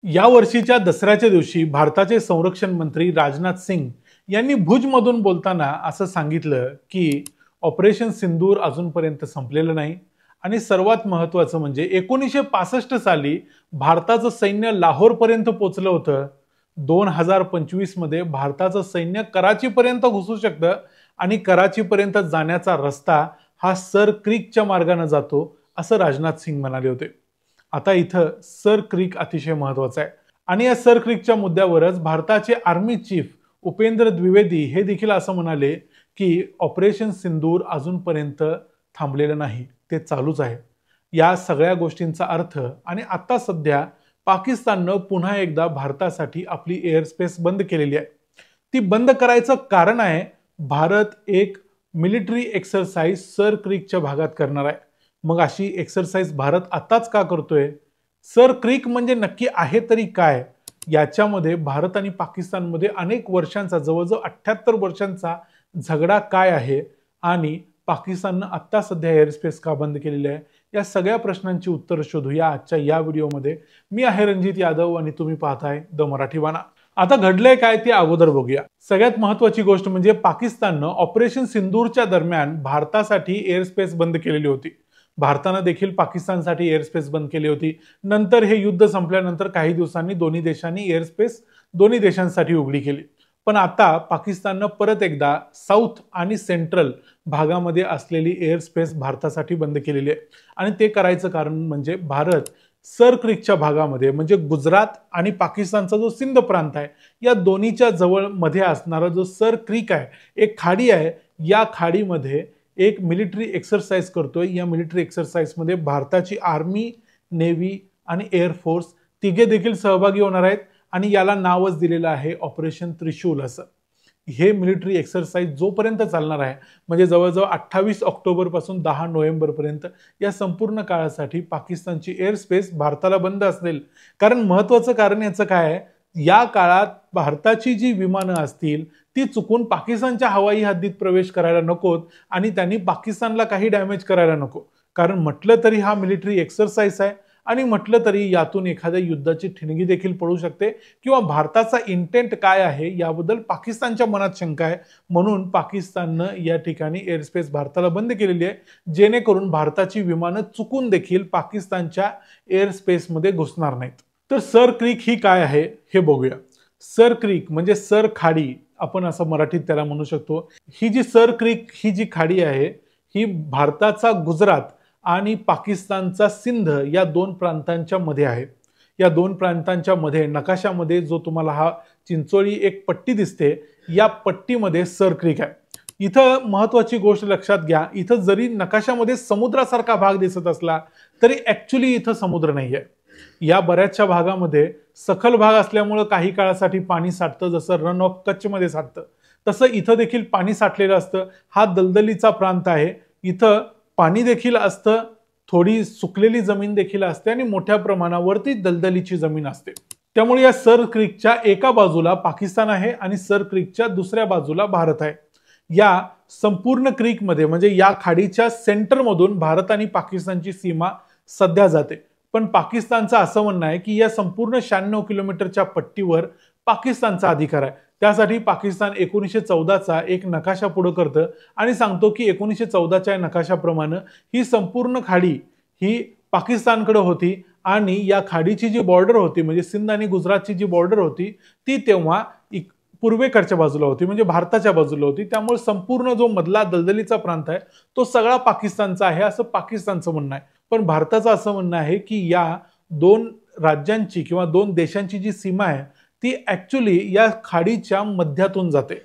या वर्षीच्या दसऱ्याच्या दिवशी भारताचे संरक्षण मंत्री राजनाथ सिंग यांनी भुजमधून बोलताना असं सांगितलं की ऑपरेशन सिंदूर अजूनपर्यंत संपलेलं नाही आणि सर्वात महत्त्वाचं म्हणजे 1965 साली भारताचं सैन्य लाहोरपर्यंत पोहोचलं होतं. 2025 मध्ये भारताचं सैन्य कराचीपर्यंत घुसू शकतं आणि कराचीपर्यंत जाण्याचा रस्ता हा सर क्रीकच्या मार्गाने जातो असं राजनाथ सिंग म्हणाले होते. आता इथं सर क्रीक अतिशय महत्वाचा आहे आणि या सर क्रीकच्या मुद्द्यावरच भारताचे आर्मी चीफ उपेंद्र द्विवेदी हे देखील असं म्हणाले की ऑपरेशन सिंदूर अजूनपर्यंत थांबलेलं नाही, ते चालूच आहे. या सगळ्या गोष्टींचा अर्थ आणि आता सध्या पाकिस्ताननं पुन्हा एकदा भारतासाठी आपली एअर स्पेस बंद केलेली आहे. ती बंद करायचं कारण आहे भारत एक मिलिटरी एक्सरसाइज सर क्रीकच्या भागात करणार आहे. मग अशी एक्सरसाइज भारत आताच का करतोय? सर क्रीक म्हणजे नक्की आहे तरी काय? याच्यामध्ये भारत आणि पाकिस्तानमध्ये अनेक वर्षांचा जवळजवळ 78 वर्षांचा झगडा काय आहे आणि पाकिस्ताननं आत्ता सध्या एअर स्पेस का बंद केलेली आहे, या सगळ्या प्रश्नांची उत्तर शोधूया आजच्या या व्हिडिओमध्ये. मी आहे रणजित यादव आणि तुम्ही पाहताय द मराठी बाणा. आता घडलंय काय ते अगोदर बघूया. सगळ्यात महत्वाची गोष्ट म्हणजे पाकिस्ताननं ऑपरेशन सिंदूरच्या दरम्यान भारतासाठी एअर स्पेस बंद केलेली होती. भारतानं देखील पाकिस्तानसाठी एअर स्पेस बंद केली होती. नंतर हे युद्ध संपल्यानंतर काही दिवसांनी दोन्ही देशांनी एअर स्पेस दोन्ही देशांसाठी उघडी केली. पण आता पाकिस्ताननं परत एकदा साऊथ आणि सेंट्रल भागामध्ये असलेली एअर स्पेस भारतासाठी बंद केलेली आहे आणि ते करायचं कारण म्हणजे भारत सर क्रीकच्या भागामध्ये म्हणजे गुजरात आणि पाकिस्तानचा जो सिंध प्रांत आहे या दोन्हीच्या जवळ मध्ये असणारा जो सर क्रीक आहे, एक खाडी आहे, या खाडीमध्ये एक मिलिटरी एक्सरसाइज करतोय. या मिलिटरी एक्सरसाइज मध्ये भारताची आर्मी, नेव्ही आणि एअरफोर्स तिघे देखील सहभागी होणार आहेत आणि याला नावच दिलेलं आहे ऑपरेशन त्रिशूल असं. हे मिलिटरी एक्सरसाइज जोपर्यंत चालणार आहे म्हणजे जवळजवळ 28 ऑक्टोबर पासून 10 नोव्हेंबर पर्यंत या संपूर्ण काळासाठी पाकिस्तानची एअर स्पेस भारताला बंद असेल. कारण महत्वाचं कारण याचं काय आहे, या काळात भारताची जी विमानं असतील ती चुकून पाकिस्तानच्या हवाई हद्दीत प्रवेश करायला नकोत आणि त्यांनी पाकिस्तानला काही डॅमेज करायला नको. कारण म्हटलं तरी हा मिलिटरी एक्सरसाइज आहे आणि म्हटलं तरी यातून एखाद्या युद्धाची ठिणगी देखील पडू शकते किंवा भारताचा इंटेंट काय आहे याबद्दल पाकिस्तानच्या मनात शंका आहे. म्हणून पाकिस्ताननं या ठिकाणी एअर स्पेस भारताला बंद केलेली आहे जेणेकरून भारताची विमानं चुकून देखील पाकिस्तानच्या एअर स्पेसमध्ये घुसणार नाहीत. तर सर क्रीक ही काय आहे हे बघूया. सर क्रीक म्हणजे सर खाडी, आपण असं मराठीत त्याला म्हणू शकतो. ही जी सर क्रीक ही जी खाडी आहे ही भारताचा गुजरात आणि पाकिस्तानचा सिंध या दोन प्रांतांच्या मध्ये आहे. या दोन प्रांतांच्या मध्ये नकाशामध्ये जो तुम्हाला हा चिंचोळी एक पट्टी दिसते, या पट्टीमध्ये सर क्रीक आहे. इथं महत्वाची गोष्ट लक्षात घ्या, इथं जरी नकाशामध्ये समुद्रासारखा भाग दिसत असला तरी ऍक्च्युली इथं समुद्र नाहीये. या बऱ्याचशा भागामध्ये सखल भाग असल्यामुळे काही काळासाठी पाणी साठतं, जसं रन ऑफ कच्छ मध्ये साठतं तसं इथं देखील पाणी साठलेलं असतं. हा दलदलीचा प्रांत आहे, इथं पाणी देखील असतं, थोडी सुकलेली जमीन देखील असते आणि मोठ्या प्रमाणावरती दलदलीची जमीन असते. त्यामुळे या सर क्रीकच्या एका बाजूला पाकिस्तान आहे आणि सर क्रीकच्या दुसऱ्या बाजूला भारत आहे. या संपूर्ण क्रीकमध्ये म्हणजे या खाडीच्या सेंटरमधून भारत आणि पाकिस्तानची सीमा सध्या जाते. पण पाकिस्तानचं असं म्हणणं आहे की या संपूर्ण 96 किलोमीटरच्या पट्टीवर पाकिस्तानचा अधिकार आहे. त्यासाठी पाकिस्तान 1914चा एक नकाशा पुढे करतं आणि सांगतो की 1914च्या नकाशाप्रमाणे ही संपूर्ण खाडी ही पाकिस्तानकडे होती आणि या खाडीची जी बॉर्डर होती म्हणजे सिंध आणि गुजरातची जी बॉर्डर होती ती तेव्हा पूर्वेकडच्या बाजूला होती म्हणजे भारताच्या बाजूला होती. त्यामुळे संपूर्ण जो मधला दलदलीचा प्रांत आहे तो सगळा पाकिस्तानचा आहे असं पाकिस्तानचं म्हणणं आहे. पण भारताचं असं म्हणणं आहे की या दोन राज्यांची किंवा दोन देशांची जी सीमा आहे ती ऍक्च्युली या खाडीच्या मध्यातून जाते.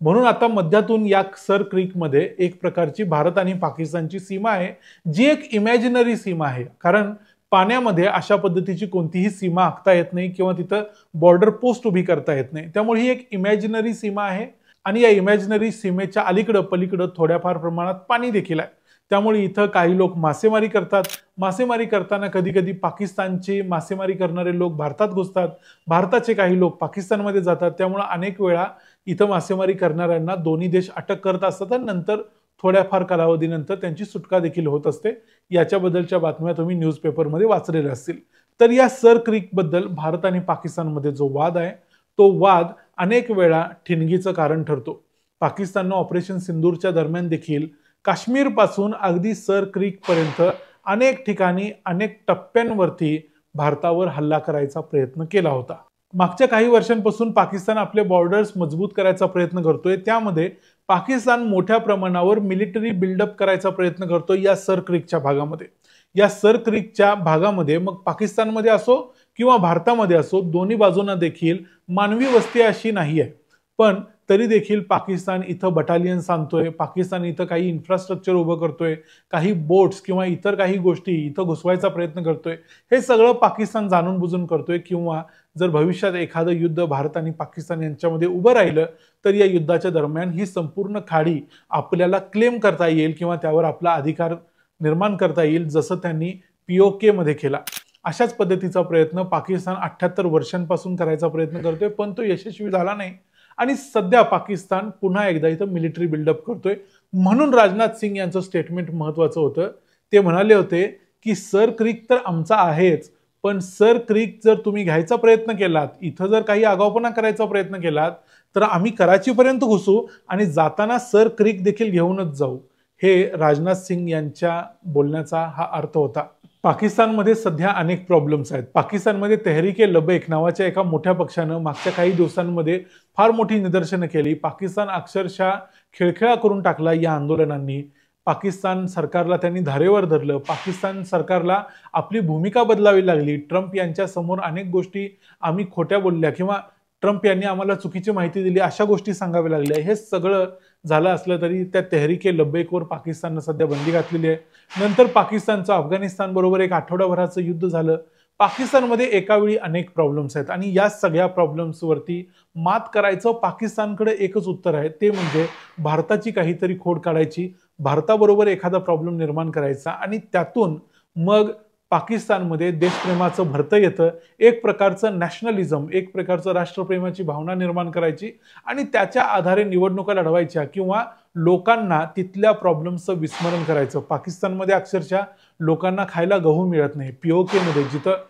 म्हणून आता मध्यातून या सर क्रीक मध्ये एक प्रकारची भारत आणि पाकिस्तानची सीमा आहे जी एक इमॅजिनरी सीमा आहे. कारण पाण्यामध्ये अशा पद्धतीची कोणतीही सीमा आखता येत नाही किंवा तिथं बॉर्डर पोस्ट उभी करता येत नाही. त्यामुळे ही एक इमॅजिनरी सीमा आहे आणि या इमॅजिनरी सीमेच्या अलीकडं पलीकडं थोड्याफार प्रमाणात पाणी देखील आहे. त्यामुळे इथं काही लोक मासेमारी करतात. मासेमारी करताना कधी कधी पाकिस्तानचे मासेमारी करणारे लोक भारतात घुसतात, भारताचे काही लोक पाकिस्तानमध्ये जातात. त्यामुळे अनेक वेळा इथं मासेमारी करणाऱ्यांना दोन्ही देश अटक करत असतात आणि नंतर थोड्याफार कालावधीनंतर त्यांची सुटका देखील होत असते. याच्याबद्दलच्या बातम्या तुम्ही न्यूजपेपरमध्ये वाचलेल्या असतील. तर या सर क्रिक बद्दल भारत आणि पाकिस्तानमध्ये जो वाद आहे तो वाद अनेक वेळा ठिणगीचं कारण ठरतो. पाकिस्ताननं ऑपरेशन सिंदूरच्या दरम्यान देखील काश्मीर पासून अगदी सर क्रिक पर्यंत अनेक ठिकाणी अनेक टप्प्यांवरती भारतावर हल्ला करायचा प्रयत्न केला होता. मागच्या काही वर्षांपासून पाकिस्तान आपले बॉर्डर्स मजबूत करायचा प्रयत्न करतोय. त्यामध्ये पाकिस्तान मोठ्या प्रमाणावर मिलिटरी बिल्डअप करायचा प्रयत्न करतोय या सर क्रिकच्या भागामध्ये. या सर क्रिकच्या भागामध्ये मग पाकिस्तानमध्ये असो किंवा भारतामध्ये असो दोन्ही बाजूंना देखील मानवी वस्ती अशी नाही आहे, पण तरी देखील पाकिस्तान इथं बटालियन्स आणतोय, पाकिस्तान इथं काही इन्फ्रास्ट्रक्चर उभं करतोय, काही बोट्स किंवा इतर काही गोष्टी इथं घुसवायचा प्रयत्न करतोय. हे सगळं पाकिस्तान जाणून बुजून करतोय. किंवा जर भविष्यात एखादं युद्ध भारत आणि पाकिस्तान यांच्यामध्ये उभं राहिलं तर या युद्धाच्या दरम्यान ही संपूर्ण खाडी आपल्याला क्लेम करता येईल किंवा त्यावर आपला अधिकार निर्माण करता येईल, जसं त्यांनी POK मध्ये केला. अशाच पद्धतीचा प्रयत्न पाकिस्तान 78 वर्षांपासून करायचा प्रयत्न करतोय, पण तो यशस्वी झाला नाही. आणि सध्या पाकिस्तान पुन्हा एकदा इथं मिलिटरी बिल्डअप करतोय. म्हणून राजनाथ सिंग यांचं स्टेटमेंट महत्वाचं होतं. ते म्हणाले होते की सर क्रिक तर आमचा आहेच, पण सर क्रिक जर तुम्ही घ्यायचा प्रयत्न केलात, इथं जर काही आगाऊपणा करायचा प्रयत्न केलात तर आम्ही कराचीपर्यंत घुसू आणि जाताना सर क्रिक देखील घेऊनच जाऊ. हे राजनाथ सिंग यांच्या बोलण्याचा हा अर्थ होता. पाकिस्तानमध्ये सध्या अनेक प्रॉब्लेम्स आहेत. पाकिस्तानमध्ये तेहरीक-ए-लबैक नावाच्या एका मोठ्या पक्षानं मागच्या काही दिवसांमध्ये फार मोठी निदर्शनं केली. पाकिस्तान अक्षरशः खिळखिळा करून टाकला या आंदोलनांनी. पाकिस्तान सरकारला त्यांनी धारेवर धरलं. पाकिस्तान सरकारला आपली भूमिका बदलावी लागली. ट्रम्प यांच्या समोर अनेक गोष्टी आम्ही खोट्या बोलल्या किंवा ट्रम्प यांनी आम्हाला चुकीची माहिती दिली अशा गोष्टी सांगाव्या लागल्या. हे सगळं झालं असलं तरी त्या तेहरीक-ए-लबैकवर पाकिस्ताननं सध्या बंदी घातलेली आहे. नंतर पाकिस्तानचं अफगाणिस्तान बरोबर एक आठवडाभराचं युद्ध झालं. पाकिस्तानमध्ये एकावेळी अनेक प्रॉब्लेम्स आहेत आणि या सगळ्या प्रॉब्लेम्सवरती मात करायचं पाकिस्तानकडे एकच उत्तर आहे, ते म्हणजे भारताची काहीतरी खोड काढायची, भारताबरोबर एखादा प्रॉब्लेम निर्माण करायचा आणि त्यातून मग पाकिस्तानमध्ये देशप्रेमाचं भरतं येतं. एक प्रकारचं नॅशनलिझम, एक प्रकारचं राष्ट्रप्रेमाची भावना निर्माण करायची आणि त्याच्या आधारे निवडणुका लढवायच्या किंवा लोकांना तिथल्या प्रॉब्लेम्सचं विस्मरण करायचं. पाकिस्तानमध्ये अक्षरशः लोकांना खायला गहू मिळत नाही. POK मध्ये जिथं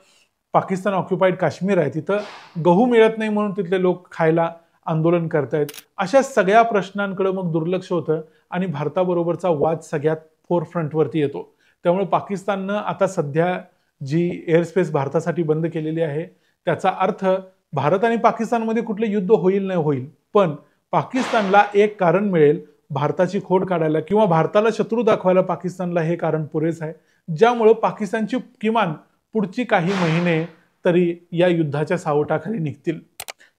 पाकिस्तान ऑक्युपाईड काश्मीर आहे तिथं गहू मिळत नाही म्हणून तिथले लोक खायला आंदोलन करतायत. अशा सगळ्या प्रश्नांकडे मग दुर्लक्ष होतं आणि भारताबरोबरचा वाद सगळ्यात फोरफ्रंटवरती येतो. त्यामुळे पाकिस्ताननं आता सध्या जी एअरस्पेस भारतासाठी बंद केलेली आहे त्याचा अर्थ भारत आणि पाकिस्तानमध्ये कुठलं युद्ध होईल नाही होईल, पण पाकिस्तानला एक कारण मिळेल भारताची खोड काढायला किंवा भारताला शत्रू दाखवायला. पाकिस्तानला हे कारण पुरेस आहे, ज्यामुळे पाकिस्तानची किमान पुढची काही महिने तरी या युद्धाच्या सावटाखाली निघतील.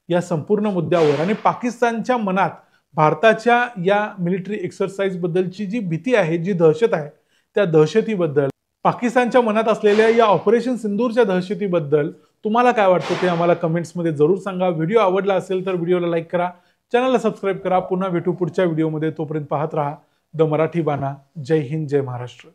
या संपूर्ण मुद्द्यावर आणि पाकिस्तानच्या मनात भारताच्या या मिलिटरी एक्सरसाइज बद्दलची जी भीती आहे, जी दहशत आहे, त्या दहशतीबद्दल, पाकिस्तानच्या मनात असलेल्या या ऑपरेशन सिंदूरच्या दहशतीबद्दल तुम्हाला काय वाटतं ते आम्हाला कमेंट्समध्ये जरूर सांगा. व्हिडिओ आवडला असेल तर व्हिडिओला लाईक करा, चॅनलला सबस्क्राईब करा. पुन्हा भेटू पुढच्या व्हिडिओमध्ये. तोपर्यंत पाहत राहा द मराठी बाणा. जय हिंद, जय महाराष्ट्र.